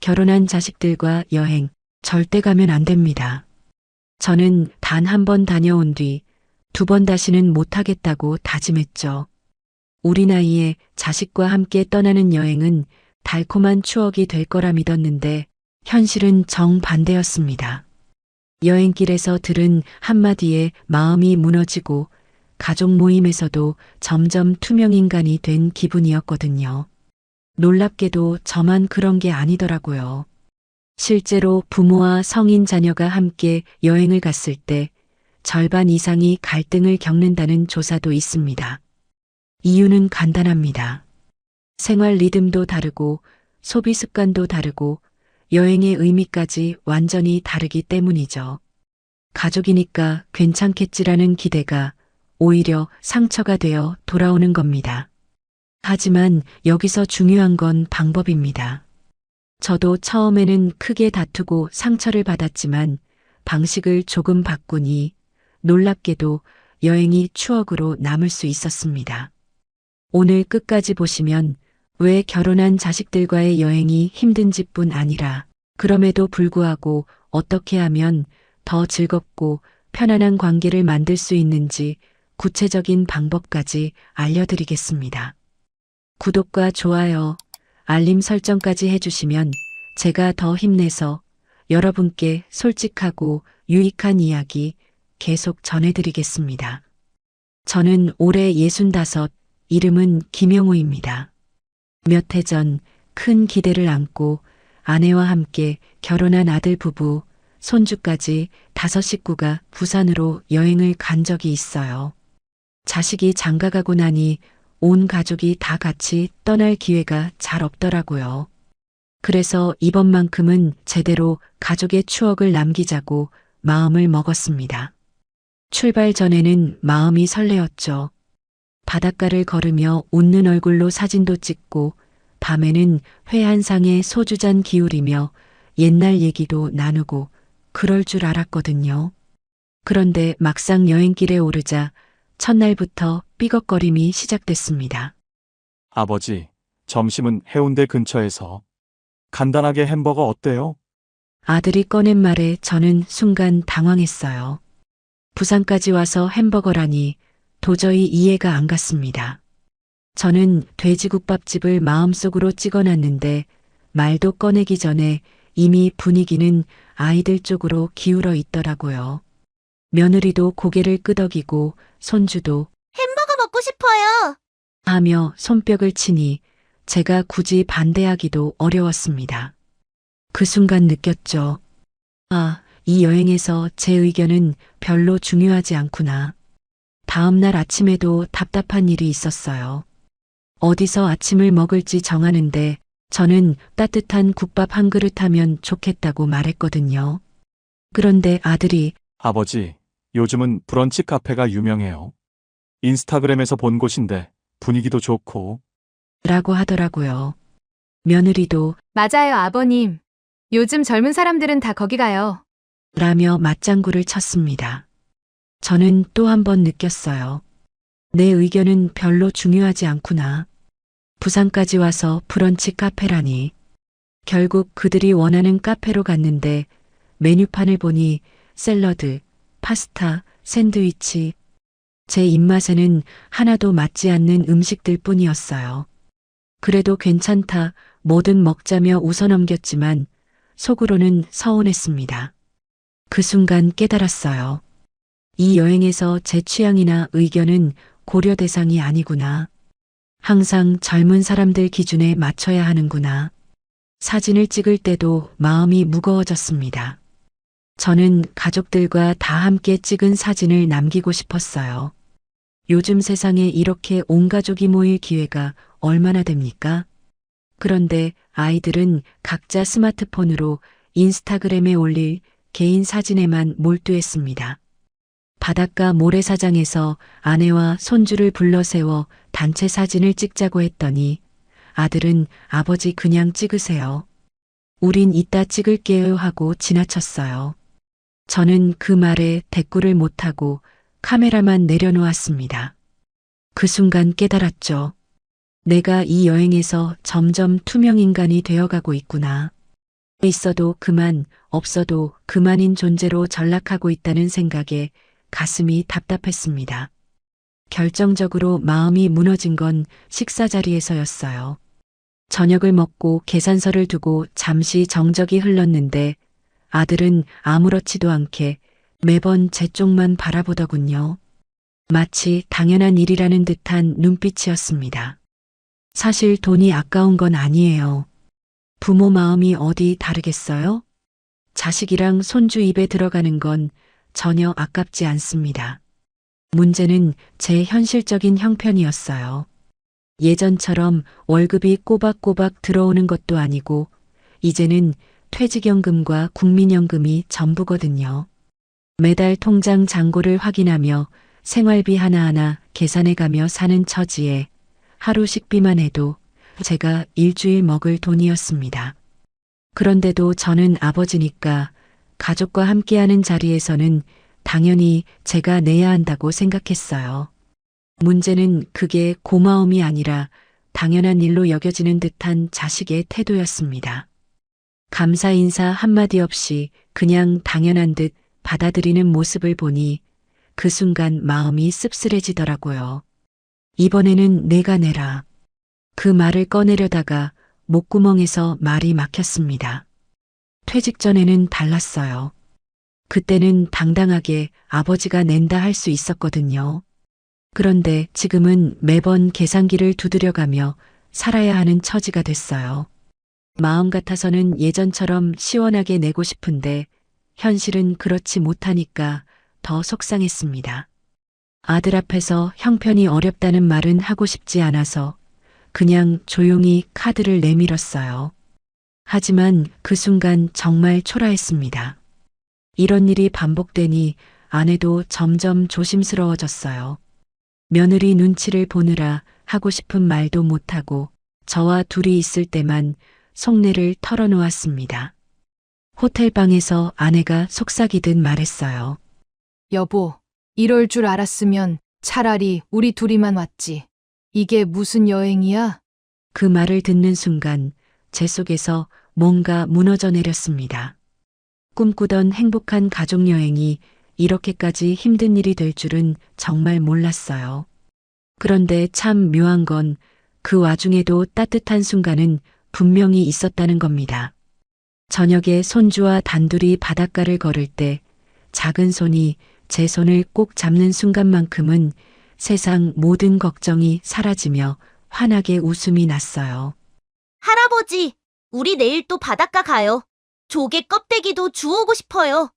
결혼한 자식들과 여행 절대 가면 안 됩니다. 저는 단 한 번 다녀온 뒤 두 번 다시는 못하겠다고 다짐했죠. 우리 나이에 자식과 함께 떠나는 여행은 달콤한 추억이 될 거라 믿었는데 현실은 정반대였습니다. 여행길에서 들은 한마디에 마음이 무너지고 가족 모임에서도 점점 투명인간이 된 기분이었거든요. 놀랍게도 저만 그런 게 아니더라고요. 실제로 부모와 성인 자녀가 함께 여행을 갔을 때 절반 이상이 갈등을 겪는다는 조사도 있습니다. 이유는 간단합니다. 생활 리듬도 다르고 소비 습관도 다르고 여행의 의미까지 완전히 다르기 때문이죠. 가족이니까 괜찮겠지라는 기대가 오히려 상처가 되어 돌아오는 겁니다. 하지만 여기서 중요한 건 방법입니다. 저도 처음에는 크게 다투고 상처를 받았지만 방식을 조금 바꾸니 놀랍게도 여행이 추억으로 남을 수 있었습니다. 오늘 끝까지 보시면 왜 결혼한 자식들과의 여행이 힘든지뿐 아니라 그럼에도 불구하고 어떻게 하면 더 즐겁고 편안한 관계를 만들 수 있는지 구체적인 방법까지 알려드리겠습니다. 구독과 좋아요, 알림 설정까지 해주시면 제가 더 힘내서 여러분께 솔직하고 유익한 이야기 계속 전해드리겠습니다. 저는 올해 65, 이름은 김영우입니다. 몇 해 전 큰 기대를 안고 아내와 함께 결혼한 아들 부부, 손주까지 5 식구가 부산으로 여행을 간 적이 있어요. 자식이 장가가고 나니 온 가족이 다 같이 떠날 기회가 잘 없더라고요. 그래서 이번만큼은 제대로 가족의 추억을 남기자고 마음을 먹었습니다. 출발 전에는 마음이 설레었죠. 바닷가를 걸으며 웃는 얼굴로 사진도 찍고 밤에는 회 한 상에 소주잔 기울이며 옛날 얘기도 나누고 그럴 줄 알았거든요. 그런데 막상 여행길에 오르자 첫날부터 삐걱거림이 시작됐습니다. 아버지, 점심은 해운대 근처에서 간단하게 햄버거 어때요? 아들이 꺼낸 말에 저는 순간 당황했어요. 부산까지 와서 햄버거라니 도저히 이해가 안 갔습니다. 저는 돼지국밥집을 마음속으로 찍어놨는데 말도 꺼내기 전에 이미 분위기는 아이들 쪽으로 기울어 있더라고요. 며느리도 고개를 끄덕이고 손주도 햄버거 먹고 싶어요. 하며 손뼉을 치니 제가 굳이 반대하기도 어려웠습니다. 그 순간 느꼈죠. 아, 이 여행에서 제 의견은 별로 중요하지 않구나. 다음 날 아침에도 답답한 일이 있었어요. 어디서 아침을 먹을지 정하는데 저는 따뜻한 국밥 한 그릇 하면 좋겠다고 말했거든요. 그런데 아들이 아버지, 요즘은 브런치 카페가 유명해요. 인스타그램에서 본 곳인데 분위기도 좋고. 라고 하더라고요. 며느리도 맞아요, 아버님. 요즘 젊은 사람들은 다 거기 가요. 라며 맞장구를 쳤습니다. 저는 또 한 번 느꼈어요. 내 의견은 별로 중요하지 않구나. 부산까지 와서 브런치 카페라니. 결국 그들이 원하는 카페로 갔는데 메뉴판을 보니 샐러드, 파스타, 샌드위치. 제 입맛에는 하나도 맞지 않는 음식들 뿐이었어요. 그래도 괜찮다, 뭐든 먹자며 웃어넘겼지만 속으로는 서운했습니다. 그 순간 깨달았어요. 이 여행에서 제 취향이나 의견은 고려 대상이 아니구나. 항상 젊은 사람들 기준에 맞춰야 하는구나. 사진을 찍을 때도 마음이 무거워졌습니다. 저는 가족들과 다 함께 찍은 사진을 남기고 싶었어요. 요즘 세상에 이렇게 온 가족이 모일 기회가 얼마나 됩니까? 그런데 아이들은 각자 스마트폰으로 인스타그램에 올릴 개인 사진에만 몰두했습니다. 바닷가 모래사장에서 아내와 손주를 불러 세워 단체 사진을 찍자고 했더니 아들은 아버지 그냥 찍으세요. 우린 이따 찍을게요 하고 지나쳤어요. 저는 그 말에 대꾸를 못하고 카메라만 내려놓았습니다. 그 순간 깨달았죠. 내가 이 여행에서 점점 투명인간이 되어가고 있구나. 있어도 그만, 없어도 그만인 존재로 전락하고 있다는 생각에 가슴이 답답했습니다. 결정적으로 마음이 무너진 건 식사 자리에서였어요. 저녁을 먹고 계산서를 두고 잠시 정적이 흘렀는데 아들은 아무렇지도 않게 매번 제 쪽만 바라보더군요. 마치 당연한 일이라는 듯한 눈빛이었습니다. 사실 돈이 아까운 건 아니에요. 부모 마음이 어디 다르겠어요? 자식이랑 손주 입에 들어가는 건 전혀 아깝지 않습니다. 문제는 제 현실적인 형편이었어요. 예전처럼 월급이 꼬박꼬박 들어오는 것도 아니고 이제는 퇴직연금과 국민연금이 전부거든요. 매달 통장 잔고를 확인하며 생활비 하나하나 계산해가며 사는 처지에 하루 식비만 해도 제가 일주일 먹을 돈이었습니다. 그런데도 저는 아버지니까 가족과 함께하는 자리에서는 당연히 제가 내야 한다고 생각했어요. 문제는 그게 고마움이 아니라 당연한 일로 여겨지는 듯한 자식의 태도였습니다. 감사 인사 한마디 없이 그냥 당연한 듯 받아들이는 모습을 보니 그 순간 마음이 씁쓸해지더라고요. 이번에는 내가 내라. 그 말을 꺼내려다가 목구멍에서 말이 막혔습니다. 퇴직 전에는 달랐어요. 그때는 당당하게 아버지가 낸다 할 수 있었거든요. 그런데 지금은 매번 계산기를 두드려가며 살아야 하는 처지가 됐어요. 마음 같아서는 예전처럼 시원하게 내고 싶은데 현실은 그렇지 못하니까 더 속상했습니다. 아들 앞에서 형편이 어렵다는 말은 하고 싶지 않아서 그냥 조용히 카드를 내밀었어요. 하지만 그 순간 정말 초라했습니다. 이런 일이 반복되니 아내도 점점 조심스러워졌어요. 며느리 눈치를 보느라 하고 싶은 말도 못하고 저와 둘이 있을 때만 속내를 털어놓았습니다. 호텔방에서 아내가 속삭이듯 말했어요. 여보, 이럴 줄 알았으면 차라리 우리 둘이만 왔지. 이게 무슨 여행이야? 그 말을 듣는 순간 제 속에서 뭔가 무너져 내렸습니다. 꿈꾸던 행복한 가족여행이 이렇게까지 힘든 일이 될 줄은 정말 몰랐어요. 그런데 참 묘한 건 그 와중에도 따뜻한 순간은 분명히 있었다는 겁니다. 저녁에 손주와 단둘이 바닷가를 걸을 때 작은 손이 제 손을 꼭 잡는 순간만큼은 세상 모든 걱정이 사라지며 환하게 웃음이 났어요. 할아버지, 우리 내일 또 바닷가 가요. 조개 껍데기도 주우고 싶어요.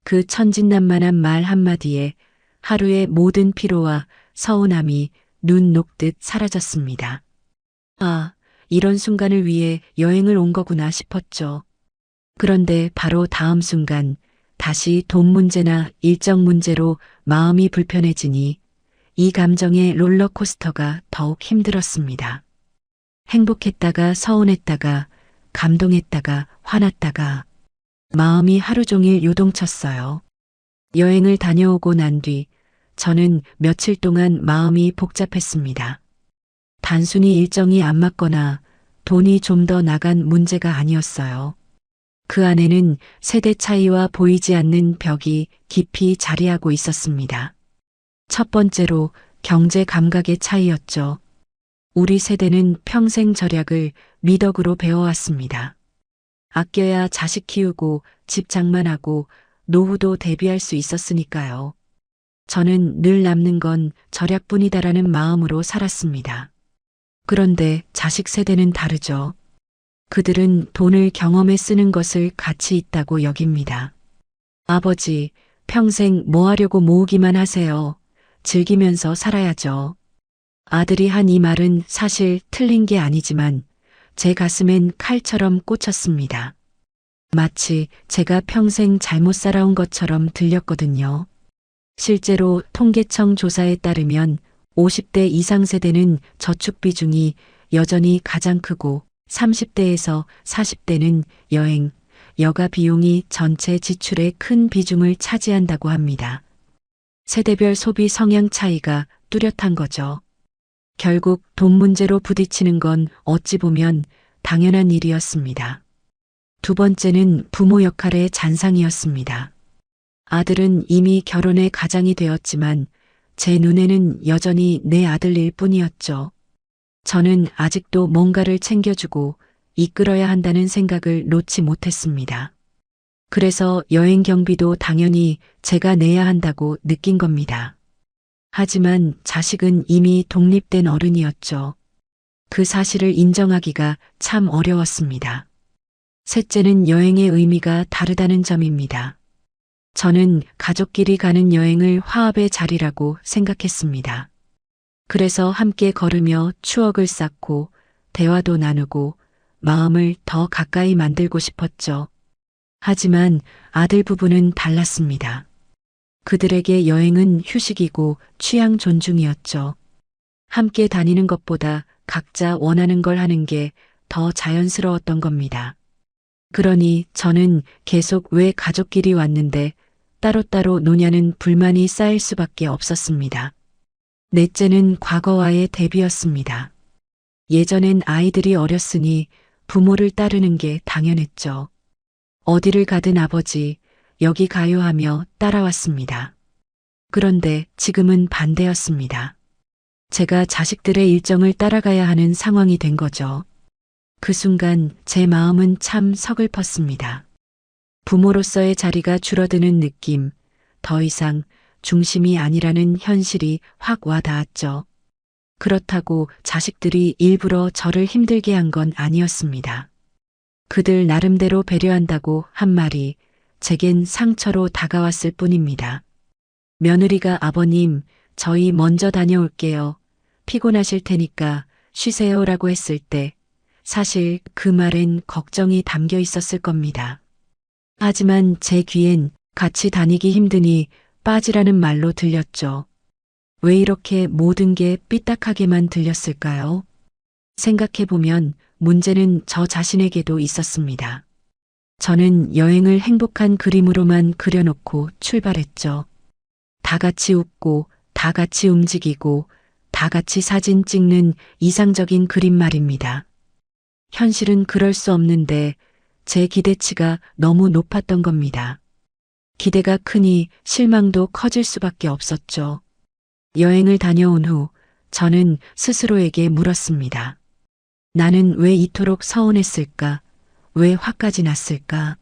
그 천진난만한 말 한마디에 하루의 모든 피로와 서운함이 눈 녹듯 사라졌습니다. 아, 이런 순간을 위해 여행을 온 거구나 싶었죠. 그런데 바로 다음 순간 다시 돈 문제나 일정 문제로 마음이 불편해지니 이 감정의 롤러코스터가 더욱 힘들었습니다. 행복했다가 서운했다가 감동했다가 화났다가 마음이 하루 종일 요동쳤어요. 여행을 다녀오고 난 뒤 저는 며칠 동안 마음이 복잡했습니다. 단순히 일정이 안 맞거나 돈이 좀 더 나간 문제가 아니었어요. 그 안에는 세대 차이와 보이지 않는 벽이 깊이 자리하고 있었습니다. 첫 번째로 경제 감각의 차이였죠. 우리 세대는 평생 절약을 미덕으로 배워왔습니다. 아껴야 자식 키우고 집 장만하고 노후도 대비할 수 있었으니까요. 저는 늘 남는 건 절약뿐이다라는 마음으로 살았습니다. 그런데 자식 세대는 다르죠. 그들은 돈을 경험에 쓰는 것을 가치 있다고 여깁니다. 아버지, 평생 뭐 하려고 모으기만 하세요. 즐기면서 살아야죠. 아들이 한 이 말은 사실 틀린 게 아니지만 제 가슴엔 칼처럼 꽂혔습니다. 마치 제가 평생 잘못 살아온 것처럼 들렸거든요. 실제로 통계청 조사에 따르면 50대 이상 세대는 저축 비중이 여전히 가장 크고 30대에서 40대는 여행, 여가 비용이 전체 지출의 큰 비중을 차지한다고 합니다. 세대별 소비 성향 차이가 뚜렷한 거죠. 결국 돈 문제로 부딪히는 건 어찌 보면 당연한 일이었습니다. 두 번째는 부모 역할의 잔상이었습니다. 아들은 이미 결혼의 가장이 되었지만 제 눈에는 여전히 내 아들일 뿐이었죠. 저는 아직도 뭔가를 챙겨주고 이끌어야 한다는 생각을 놓지 못했습니다. 그래서 여행 경비도 당연히 제가 내야 한다고 느낀 겁니다. 하지만 자식은 이미 독립된 어른이었죠. 그 사실을 인정하기가 참 어려웠습니다. 셋째는 여행의 의미가 다르다는 점입니다. 저는 가족끼리 가는 여행을 화합의 자리라고 생각했습니다. 그래서 함께 걸으며 추억을 쌓고 대화도 나누고 마음을 더 가까이 만들고 싶었죠. 하지만 아들 부부는 달랐습니다. 그들에게 여행은 휴식이고 취향 존중이었죠. 함께 다니는 것보다 각자 원하는 걸 하는 게 더 자연스러웠던 겁니다. 그러니 저는 계속 왜 가족끼리 왔는데 따로따로 노냐는 불만이 쌓일 수밖에 없었습니다. 넷째는 과거와의 대비였습니다. 예전엔 아이들이 어렸으니 부모를 따르는 게 당연했죠. 어디를 가든 아버지, 여기 가요 하며 따라왔습니다. 그런데 지금은 반대였습니다. 제가 자식들의 일정을 따라가야 하는 상황이 된 거죠. 그 순간 제 마음은 참 서글펐습니다. 부모로서의 자리가 줄어드는 느낌, 더 이상 중심이 아니라는 현실이 확 와닿았죠. 그렇다고 자식들이 일부러 저를 힘들게 한 건 아니었습니다. 그들 나름대로 배려한다고 한 말이 제겐 상처로 다가왔을 뿐입니다. 며느리가 아버님, 저희 먼저 다녀올게요. 피곤하실 테니까 쉬세요라고 했을 때 사실 그 말엔 걱정이 담겨 있었을 겁니다. 하지만 제 귀엔 같이 다니기 힘드니 빠지라는 말로 들렸죠. 왜 이렇게 모든 게 삐딱하게만 들렸을까요? 생각해보면 문제는 저 자신에게도 있었습니다. 저는 여행을 행복한 그림으로만 그려놓고 출발했죠. 다 같이 웃고, 다 같이 움직이고, 다 같이 사진 찍는 이상적인 그림 말입니다. 현실은 그럴 수 없는데 제 기대치가 너무 높았던 겁니다. 기대가 크니 실망도 커질 수밖에 없었죠. 여행을 다녀온 후 저는 스스로에게 물었습니다. 나는 왜 이토록 서운했을까? 왜 화까지 났을까?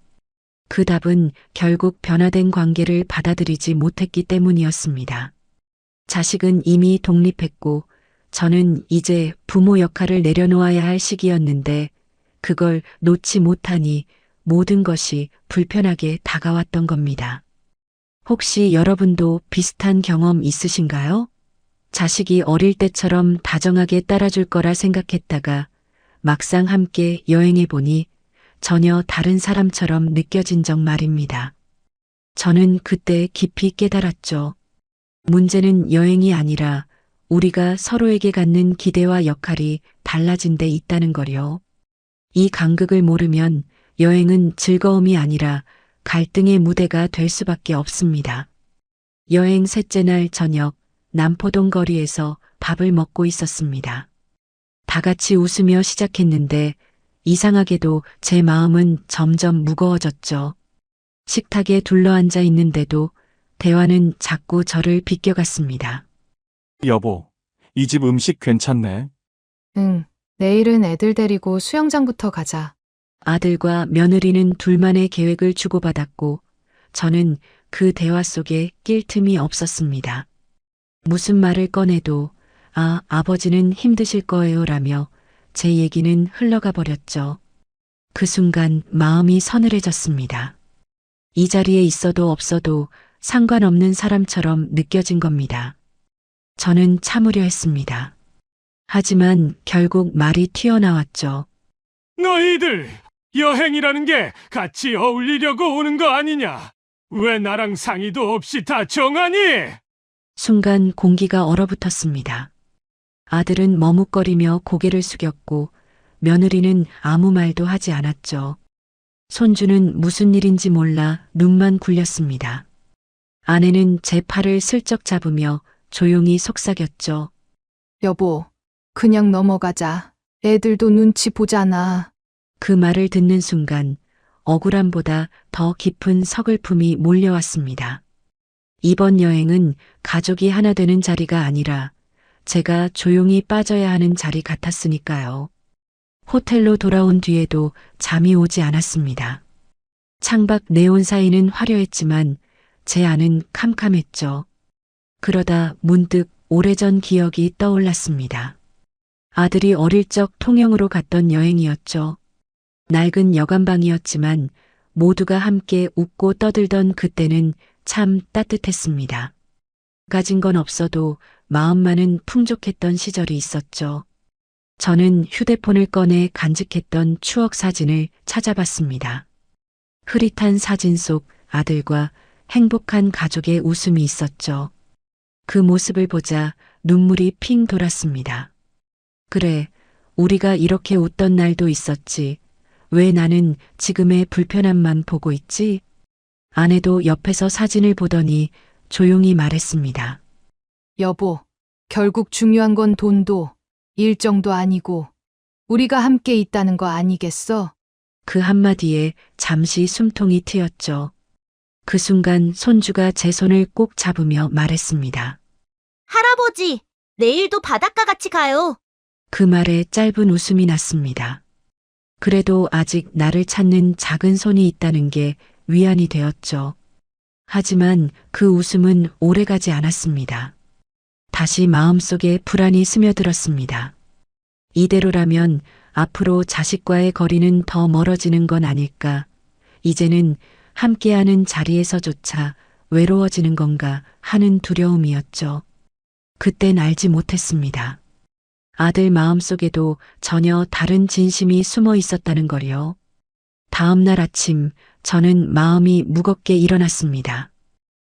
그 답은 결국 변화된 관계를 받아들이지 못했기 때문이었습니다. 자식은 이미 독립했고 저는 이제 부모 역할을 내려놓아야 할 시기였는데 그걸 놓지 못하니 모든 것이 불편하게 다가왔던 겁니다. 혹시 여러분도 비슷한 경험 있으신가요? 자식이 어릴 때처럼 다정하게 따라줄 거라 생각했다가 막상 함께 여행해 보니 전혀 다른 사람처럼 느껴진 적 말입니다. 저는 그때 깊이 깨달았죠. 문제는 여행이 아니라 우리가 서로에게 갖는 기대와 역할이 달라진 데 있다는 거요. 이 간극을 모르면 여행은 즐거움이 아니라 갈등의 무대가 될 수밖에 없습니다. 여행 셋째 날 저녁 남포동 거리에서 밥을 먹고 있었습니다. 다 같이 웃으며 시작했는데 이상하게도 제 마음은 점점 무거워졌죠. 식탁에 둘러앉아 있는데도 대화는 자꾸 저를 비껴갔습니다. 여보, 이 집 음식 괜찮네. 응, 내일은 애들 데리고 수영장부터 가자. 아들과 며느리는 둘만의 계획을 주고받았고 저는 그 대화 속에 낄 틈이 없었습니다. 무슨 말을 꺼내도 아버지는 힘드실 거예요 라며 제 얘기는 흘러가 버렸죠. 그 순간 마음이 서늘해졌습니다. 이 자리에 있어도 없어도 상관없는 사람처럼 느껴진 겁니다. 저는 참으려 했습니다. 하지만 결국 말이 튀어나왔죠. 너희들 여행이라는 게 같이 어울리려고 오는 거 아니냐? 왜 나랑 상의도 없이 다 정하니? 순간 공기가 얼어붙었습니다. 아들은 머뭇거리며 고개를 숙였고 며느리는 아무 말도 하지 않았죠. 손주는 무슨 일인지 몰라 눈만 굴렸습니다. 아내는 제 팔을 슬쩍 잡으며 조용히 속삭였죠. 여보, 그냥 넘어가자. 애들도 눈치 보잖아. 그 말을 듣는 순간 억울함보다 더 깊은 서글픔이 몰려왔습니다. 이번 여행은 가족이 하나 되는 자리가 아니라 제가 조용히 빠져야 하는 자리 같았으니까요. 호텔로 돌아온 뒤에도 잠이 오지 않았습니다. 창밖 네온 사이는 화려했지만 제 안은 캄캄했죠. 그러다 문득 오래전 기억이 떠올랐습니다. 아들이 어릴 적 통영으로 갔던 여행이었죠. 낡은 여관방이었지만 모두가 함께 웃고 떠들던 그때는 참 따뜻했습니다. 가진 건 없어도 마음만은 풍족했던 시절이 있었죠. 저는 휴대폰을 꺼내 간직했던 추억 사진을 찾아봤습니다. 흐릿한 사진 속 아들과 행복한 가족의 웃음이 있었죠. 그 모습을 보자 눈물이 핑 돌았습니다. 그래, 우리가 이렇게 웃던 날도 있었지. 왜 나는 지금의 불편함만 보고 있지? 아내도 옆에서 사진을 보더니 조용히 말했습니다. 여보, 결국 중요한 건 돈도 일정도 아니고 우리가 함께 있다는 거 아니겠어? 그 한마디에 잠시 숨통이 트였죠. 그 순간 손주가 제 손을 꼭 잡으며 말했습니다. 할아버지, 내일도 바닷가 같이 가요. 그 말에 짧은 웃음이 났습니다. 그래도 아직 나를 찾는 작은 손이 있다는 게 위안이 되었죠. 하지만 그 웃음은 오래가지 않았습니다. 다시 마음속에 불안이 스며들었습니다. 이대로라면 앞으로 자식과의 거리는 더 멀어지는 건 아닐까. 이제는 함께하는 자리에서조차 외로워지는 건가 하는 두려움이었죠. 그땐 알지 못했습니다. 아들 마음속에도 전혀 다른 진심이 숨어 있었다는 걸요. 다음 날 아침 저는 마음이 무겁게 일어났습니다.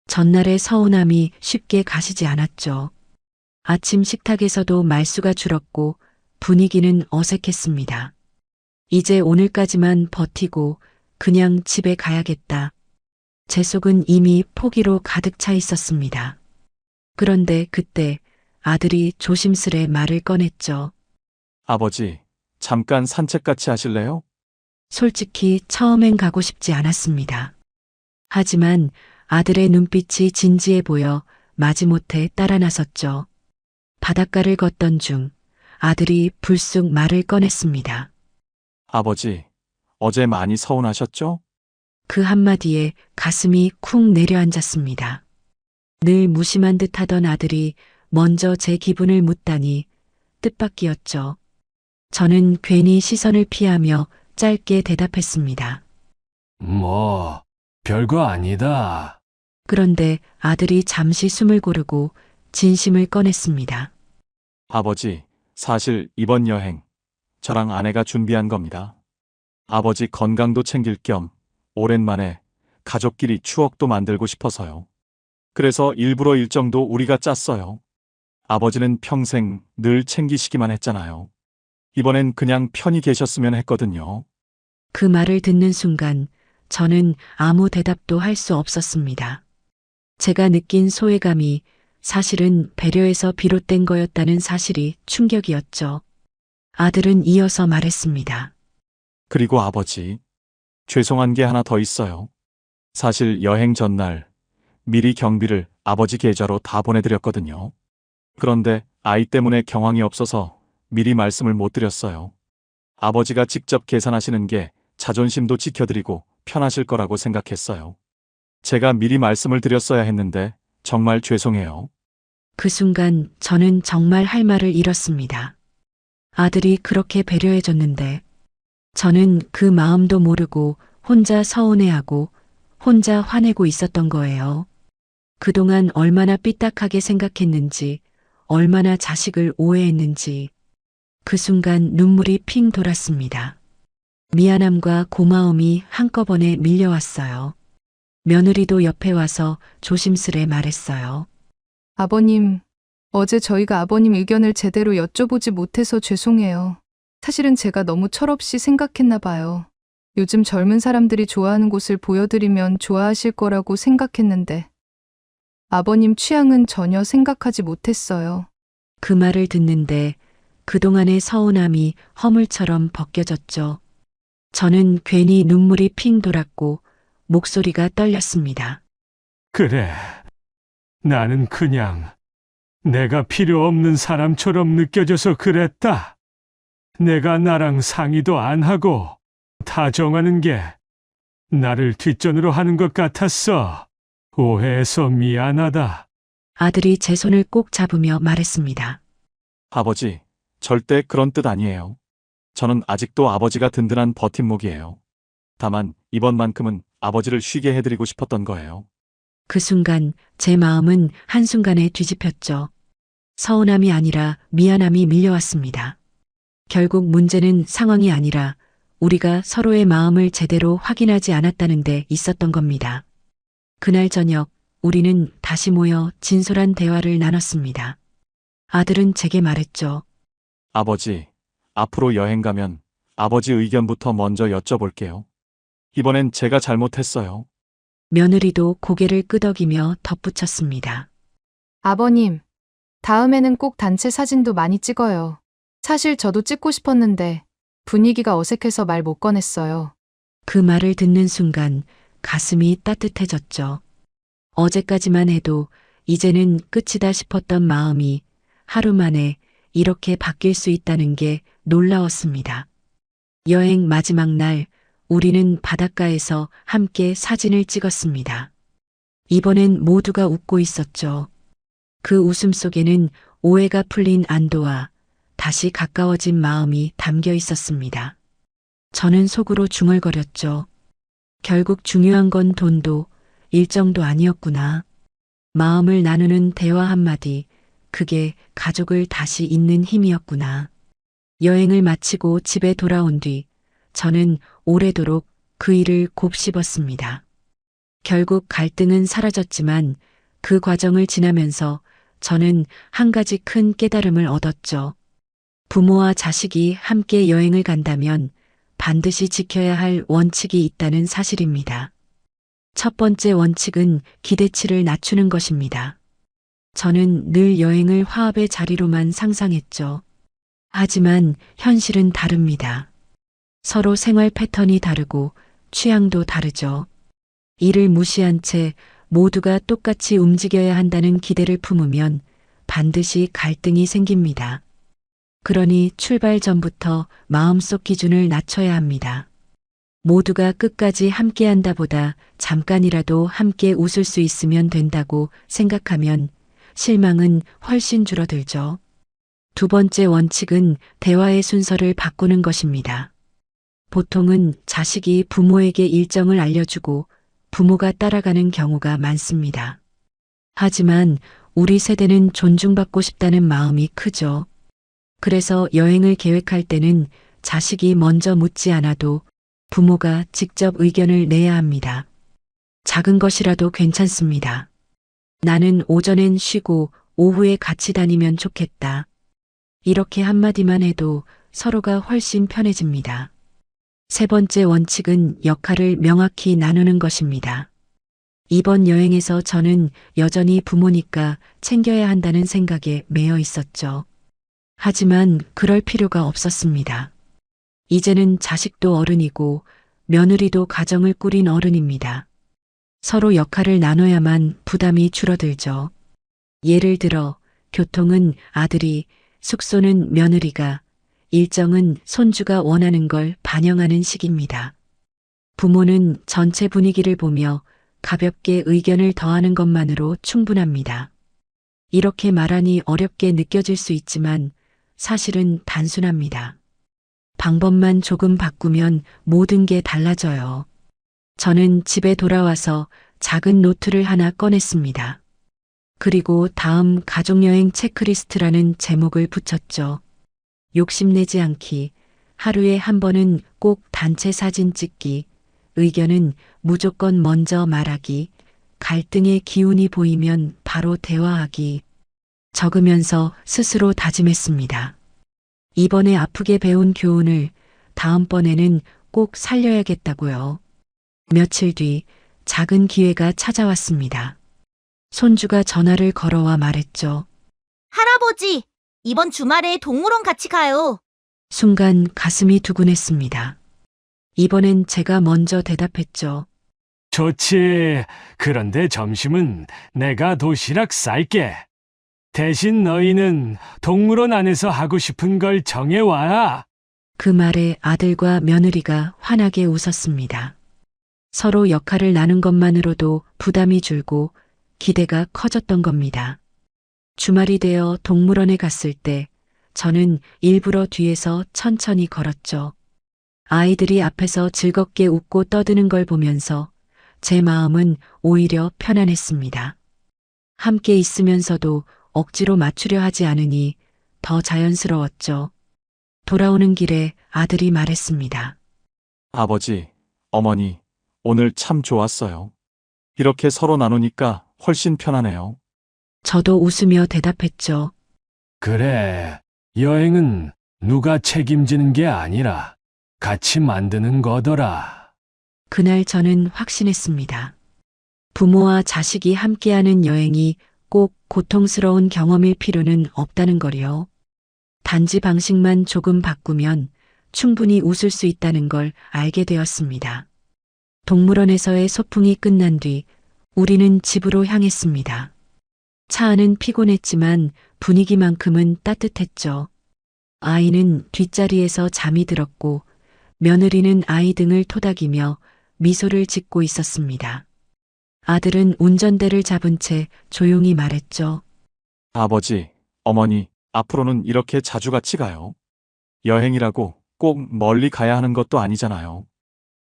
전날의 서운함이 쉽게 가시지 않았죠. 아침 식탁에서도 말수가 줄었고 분위기는 어색했습니다. 이제 오늘까지만 버티고 그냥 집에 가야겠다. 제 속은 이미 포기로 가득 차 있었습니다. 그런데 그때 아들이 조심스레 말을 꺼냈죠. 아버지, 잠깐 산책 같이 하실래요? 솔직히 처음엔 가고 싶지 않았습니다. 하지만 아들의 눈빛이 진지해 보여 마지못해 따라 나섰죠. 바닷가를 걷던 중 아들이 불쑥 말을 꺼냈습니다. 아버지, 어제 많이 서운하셨죠? 그 한마디에 가슴이 쿵 내려앉았습니다. 늘 무심한 듯 하던 아들이 먼저 제 기분을 묻다니 뜻밖이었죠. 저는 괜히 시선을 피하며 짧게 대답했습니다. 뭐, 별거 아니다. 그런데 아들이 잠시 숨을 고르고 진심을 꺼냈습니다. 아버지, 사실 이번 여행, 저랑 아내가 준비한 겁니다. 아버지 건강도 챙길 겸 오랜만에 가족끼리 추억도 만들고 싶어서요. 그래서 일부러 일정도 우리가 짰어요. 아버지는 평생 늘 챙기시기만 했잖아요. 이번엔 그냥 편히 계셨으면 했거든요. 그 말을 듣는 순간 저는 아무 대답도 할 수 없었습니다. 제가 느낀 소외감이 사실은 배려에서 비롯된 거였다는 사실이 충격이었죠. 아들은 이어서 말했습니다. 그리고 아버지, 죄송한 게 하나 더 있어요. 사실 여행 전날 미리 경비를 아버지 계좌로 다 보내드렸거든요. 그런데 아이 때문에 경황이 없어서 미리 말씀을 못 드렸어요. 아버지가 직접 계산하시는 게 자존심도 지켜드리고 편하실 거라고 생각했어요. 제가 미리 말씀을 드렸어야 했는데 정말 죄송해요. 그 순간 저는 정말 할 말을 잃었습니다. 아들이 그렇게 배려해줬는데 저는 그 마음도 모르고 혼자 서운해하고 혼자 화내고 있었던 거예요. 그동안 얼마나 삐딱하게 생각했는지, 얼마나 자식을 오해했는지. 그 순간 눈물이 핑 돌았습니다. 미안함과 고마움이 한꺼번에 밀려왔어요. 며느리도 옆에 와서 조심스레 말했어요. 아버님, 어제 저희가 아버님 의견을 제대로 여쭤보지 못해서 죄송해요. 사실은 제가 너무 철없이 생각했나 봐요. 요즘 젊은 사람들이 좋아하는 곳을 보여드리면 좋아하실 거라고 생각했는데 아버님 취향은 전혀 생각하지 못했어요. 그 말을 듣는데 그동안의 서운함이 허물처럼 벗겨졌죠. 저는 괜히 눈물이 핑 돌았고 목소리가 떨렸습니다. 그래. 나는 그냥 내가 필요 없는 사람처럼 느껴져서 그랬다. 내가 나랑 상의도 안 하고 다 정하는 게 나를 뒷전으로 하는 것 같았어. 오해해서 미안하다. 아들이 제 손을 꼭 잡으며 말했습니다. 아버지, 절대 그런 뜻 아니에요. 저는 아직도 아버지가 든든한 버팀목이에요. 다만 이번만큼은 아버지를 쉬게 해드리고 싶었던 거예요. 그 순간 제 마음은 한순간에 뒤집혔죠. 서운함이 아니라 미안함이 밀려왔습니다. 결국 문제는 상황이 아니라 우리가 서로의 마음을 제대로 확인하지 않았다는 데 있었던 겁니다. 그날 저녁 우리는 다시 모여 진솔한 대화를 나눴습니다. 아들은 제게 말했죠. 아버지, 앞으로 여행 가면 아버지 의견부터 먼저 여쭤볼게요. 이번엔 제가 잘못했어요. 며느리도 고개를 끄덕이며 덧붙였습니다. 아버님, 다음에는 꼭 단체 사진도 많이 찍어요. 사실 저도 찍고 싶었는데 분위기가 어색해서 말 못 꺼냈어요. 그 말을 듣는 순간 가슴이 따뜻해졌죠. 어제까지만 해도 이제는 끝이다 싶었던 마음이 하루 만에 이렇게 바뀔 수 있다는 게 놀라웠습니다. 여행 마지막 날 우리는 바닷가에서 함께 사진을 찍었습니다. 이번엔 모두가 웃고 있었죠. 그 웃음 속에는 오해가 풀린 안도와 다시 가까워진 마음이 담겨 있었습니다. 저는 속으로 중얼거렸죠. 결국 중요한 건 돈도 일정도 아니었구나. 마음을 나누는 대화 한마디, 그게 가족을 다시 잇는 힘이었구나. 여행을 마치고 집에 돌아온 뒤 저는 오래도록 그 일을 곱씹었습니다. 결국 갈등은 사라졌지만 그 과정을 지나면서 저는 한 가지 큰 깨달음을 얻었죠. 부모와 자식이 함께 여행을 간다면 반드시 지켜야 할 원칙이 있다는 사실입니다. 첫 번째 원칙은 기대치를 낮추는 것입니다. 저는 늘 여행을 화합의 자리로만 상상했죠. 하지만 현실은 다릅니다. 서로 생활 패턴이 다르고 취향도 다르죠. 이를 무시한 채 모두가 똑같이 움직여야 한다는 기대를 품으면 반드시 갈등이 생깁니다. 그러니 출발 전부터 마음속 기준을 낮춰야 합니다. 모두가 끝까지 함께한다 보다 잠깐이라도 함께 웃을 수 있으면 된다고 생각하면 실망은 훨씬 줄어들죠. 두 번째 원칙은 대화의 순서를 바꾸는 것입니다. 보통은 자식이 부모에게 일정을 알려주고 부모가 따라가는 경우가 많습니다. 하지만 우리 세대는 존중받고 싶다는 마음이 크죠. 그래서 여행을 계획할 때는 자식이 먼저 묻지 않아도 부모가 직접 의견을 내야 합니다. 작은 것이라도 괜찮습니다. 나는 오전엔 쉬고 오후에 같이 다니면 좋겠다. 이렇게 한마디만 해도 서로가 훨씬 편해집니다. 세 번째 원칙은 역할을 명확히 나누는 것입니다. 이번 여행에서 저는 여전히 부모니까 챙겨야 한다는 생각에 매여 있었죠. 하지만 그럴 필요가 없었습니다. 이제는 자식도 어른이고 며느리도 가정을 꾸린 어른입니다. 서로 역할을 나눠야만 부담이 줄어들죠. 예를 들어 교통은 아들이, 숙소는 며느리가, 일정은 손주가 원하는 걸 반영하는 식입니다. 부모는 전체 분위기를 보며 가볍게 의견을 더하는 것만으로 충분합니다. 이렇게 말하니 어렵게 느껴질 수 있지만 사실은 단순합니다. 방법만 조금 바꾸면 모든 게 달라져요. 저는 집에 돌아와서 작은 노트를 하나 꺼냈습니다. 그리고 다음 가족여행 체크리스트라는 제목을 붙였죠. 욕심내지 않기, 하루에 한 번은 꼭 단체 사진 찍기, 의견은 무조건 먼저 말하기, 갈등의 기운이 보이면 바로 대화하기. 적으면서 스스로 다짐했습니다. 이번에 아프게 배운 교훈을 다음번에는 꼭 살려야겠다고요. 며칠 뒤 작은 기회가 찾아왔습니다. 손주가 전화를 걸어와 말했죠. 할아버지, 이번 주말에 동물원 같이 가요. 순간 가슴이 두근했습니다. 이번엔 제가 먼저 대답했죠. 좋지. 그런데 점심은 내가 도시락 쌀게. 대신 너희는 동물원 안에서 하고 싶은 걸 정해와. 그 말에 아들과 며느리가 환하게 웃었습니다. 서로 역할을 나눈 것만으로도 부담이 줄고 기대가 커졌던 겁니다. 주말이 되어 동물원에 갔을 때 저는 일부러 뒤에서 천천히 걸었죠. 아이들이 앞에서 즐겁게 웃고 떠드는 걸 보면서 제 마음은 오히려 편안했습니다. 함께 있으면서도 억지로 맞추려 하지 않으니 더 자연스러웠죠. 돌아오는 길에 아들이 말했습니다. 아버지, 어머니, 오늘 참 좋았어요. 이렇게 서로 나누니까 훨씬 편하네요. 저도 웃으며 대답했죠. 그래. 여행은 누가 책임지는 게 아니라 같이 만드는 거더라. 그날 저는 확신했습니다. 부모와 자식이 함께하는 여행이 꼭 고통스러운 경험일 필요는 없다는 거요. 단지 방식만 조금 바꾸면 충분히 웃을 수 있다는 걸 알게 되었습니다. 동물원에서의 소풍이 끝난 뒤 우리는 집으로 향했습니다. 차 안은 피곤했지만 분위기만큼은 따뜻했죠. 아이는 뒷자리에서 잠이 들었고 며느리는 아이 등을 토닥이며 미소를 짓고 있었습니다. 아들은 운전대를 잡은 채 조용히 말했죠. 아버지, 어머니, 앞으로는 이렇게 자주 같이 가요. 여행이라고 꼭 멀리 가야 하는 것도 아니잖아요.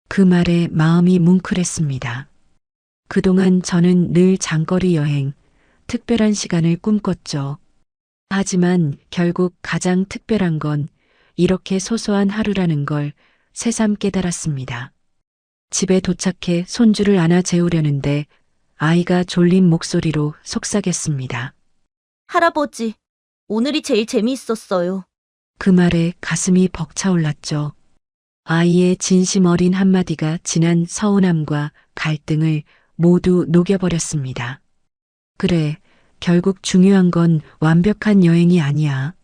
그 말에 마음이 뭉클했습니다. 그동안 저는 늘 장거리 여행, 특별한 시간을 꿈꿨죠. 하지만 결국 가장 특별한 건 이렇게 소소한 하루라는 걸 새삼 깨달았습니다. 집에 도착해 손주를 안아 재우려는데 아이가 졸린 목소리로 속삭였습니다. 할아버지, 오늘이 제일 재미있었어요. 그 말에 가슴이 벅차올랐죠. 아이의 진심 어린 한마디가 지난 서운함과 갈등을 모두 녹여버렸습니다. 그래, 결국 중요한 건 완벽한 여행이 아니야.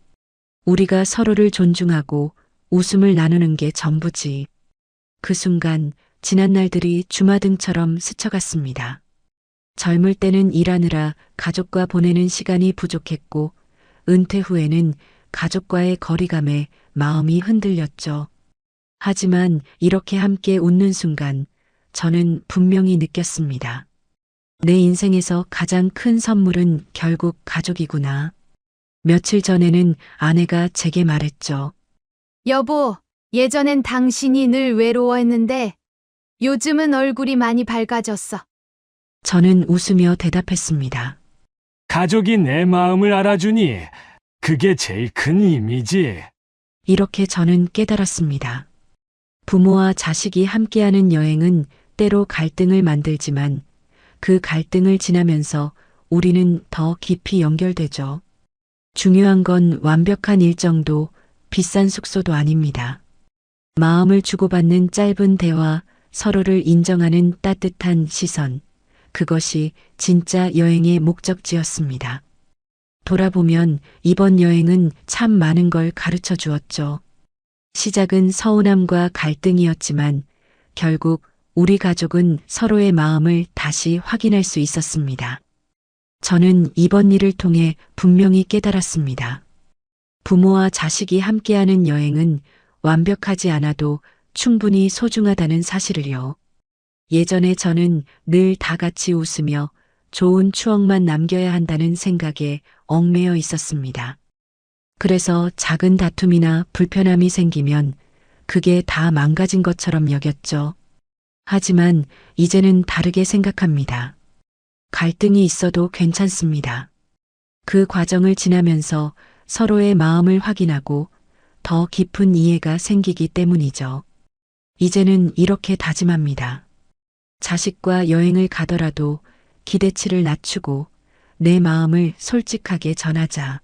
우리가 서로를 존중하고 웃음을 나누는 게 전부지. 그 순간 지난 날들이 주마등처럼 스쳐갔습니다. 젊을 때는 일하느라 가족과 보내는 시간이 부족했고 은퇴 후에는 가족과의 거리감에 마음이 흔들렸죠. 하지만 이렇게 함께 웃는 순간 저는 분명히 느꼈습니다. 내 인생에서 가장 큰 선물은 결국 가족이구나. 며칠 전에는 아내가 제게 말했죠. 여보, 예전엔 당신이 늘 외로워했는데 요즘은 얼굴이 많이 밝아졌어. 저는 웃으며 대답했습니다. 가족이 내 마음을 알아주니 그게 제일 큰 힘이지. 이렇게 저는 깨달았습니다. 부모와 자식이 함께하는 여행은 때로 갈등을 만들지만 그 갈등을 지나면서 우리는 더 깊이 연결되죠. 중요한 건 완벽한 일정도 비싼 숙소도 아닙니다. 마음을 주고받는 짧은 대화, 서로를 인정하는 따뜻한 시선, 그것이 진짜 여행의 목적지였습니다. 돌아보면 이번 여행은 참 많은 걸 가르쳐 주었죠. 시작은 서운함과 갈등이었지만 결국 우리 가족은 서로의 마음을 다시 확인할 수 있었습니다. 저는 이번 일을 통해 분명히 깨달았습니다. 부모와 자식이 함께하는 여행은 완벽하지 않아도 충분히 소중하다는 사실을요. 예전에 저는 늘 다 같이 웃으며 좋은 추억만 남겨야 한다는 생각에 얽매여 있었습니다. 그래서 작은 다툼이나 불편함이 생기면 그게 다 망가진 것처럼 여겼죠. 하지만 이제는 다르게 생각합니다. 갈등이 있어도 괜찮습니다. 그 과정을 지나면서 서로의 마음을 확인하고 더 깊은 이해가 생기기 때문이죠. 이제는 이렇게 다짐합니다. 자식과 여행을 가더라도 기대치를 낮추고 내 마음을 솔직하게 전하자.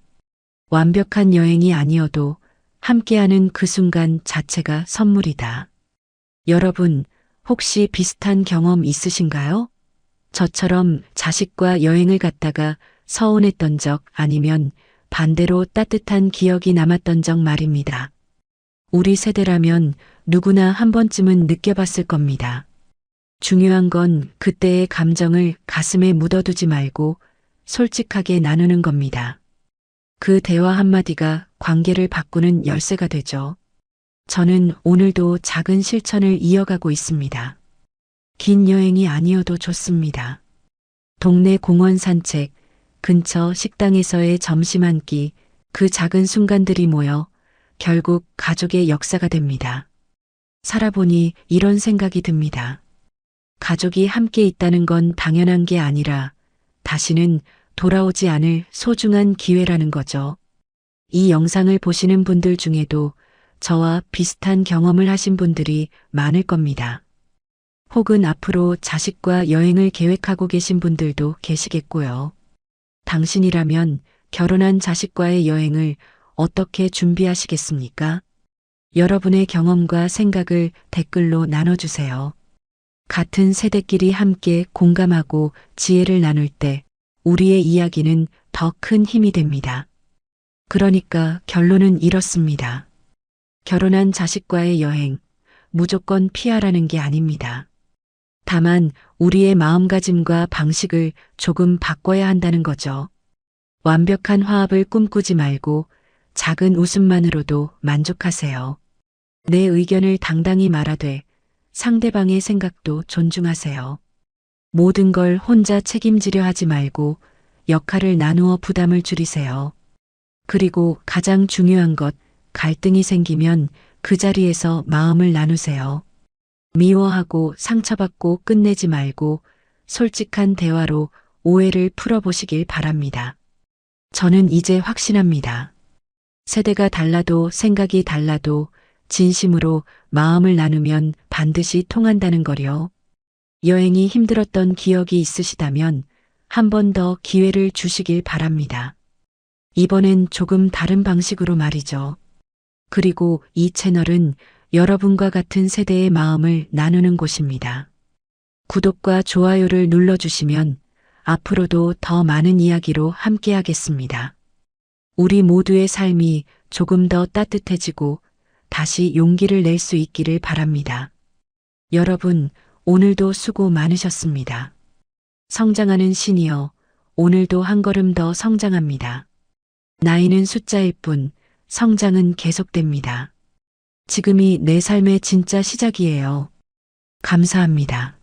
완벽한 여행이 아니어도 함께하는 그 순간 자체가 선물이다. 여러분, 혹시 비슷한 경험 있으신가요? 저처럼 자식과 여행을 갔다가 서운했던 적 아니면 반대로 따뜻한 기억이 남았던 적 말입니다. 우리 세대라면 누구나 한 번쯤은 느껴봤을 겁니다. 중요한 건 그때의 감정을 가슴에 묻어두지 말고 솔직하게 나누는 겁니다. 그 대화 한마디가 관계를 바꾸는 열쇠가 되죠. 저는 오늘도 작은 실천을 이어가고 있습니다. 긴 여행이 아니어도 좋습니다. 동네 공원 산책, 근처 식당에서의 점심 한 끼, 그 작은 순간들이 모여 결국 가족의 역사가 됩니다. 살아보니 이런 생각이 듭니다. 가족이 함께 있다는 건 당연한 게 아니라 다시는 돌아오지 않을 소중한 기회라는 거죠. 이 영상을 보시는 분들 중에도 저와 비슷한 경험을 하신 분들이 많을 겁니다. 혹은 앞으로 자식과 여행을 계획하고 계신 분들도 계시겠고요. 당신이라면 결혼한 자식과의 여행을 어떻게 준비하시겠습니까? 여러분의 경험과 생각을 댓글로 나눠주세요. 같은 세대끼리 함께 공감하고 지혜를 나눌 때 우리의 이야기는 더 큰 힘이 됩니다. 그러니까 결론은 이렇습니다. 결혼한 자식과의 여행, 무조건 피하라는 게 아닙니다. 다만 우리의 마음가짐과 방식을 조금 바꿔야 한다는 거죠. 완벽한 화합을 꿈꾸지 말고 작은 웃음만으로도 만족하세요. 내 의견을 당당히 말하되 상대방의 생각도 존중하세요. 모든 걸 혼자 책임지려 하지 말고 역할을 나누어 부담을 줄이세요. 그리고 가장 중요한 것, 갈등이 생기면 그 자리에서 마음을 나누세요. 미워하고 상처받고 끝내지 말고 솔직한 대화로 오해를 풀어보시길 바랍니다. 저는 이제 확신합니다. 세대가 달라도 생각이 달라도 진심으로 마음을 나누면 반드시 통한다는 거요. 여행이 힘들었던 기억이 있으시다면 한 번 더 기회를 주시길 바랍니다. 이번엔 조금 다른 방식으로 말이죠. 그리고 이 채널은 여러분과 같은 세대의 마음을 나누는 곳입니다. 구독과 좋아요를 눌러주시면 앞으로도 더 많은 이야기로 함께하겠습니다. 우리 모두의 삶이 조금 더 따뜻해지고 다시 용기를 낼 수 있기를 바랍니다. 여러분, 오늘도 수고 많으셨습니다. 성장하는 시니어, 오늘도 한 걸음 더 성장합니다. 나이는 숫자일 뿐, 성장은 계속됩니다. 지금이 내 삶의 진짜 시작이에요. 감사합니다.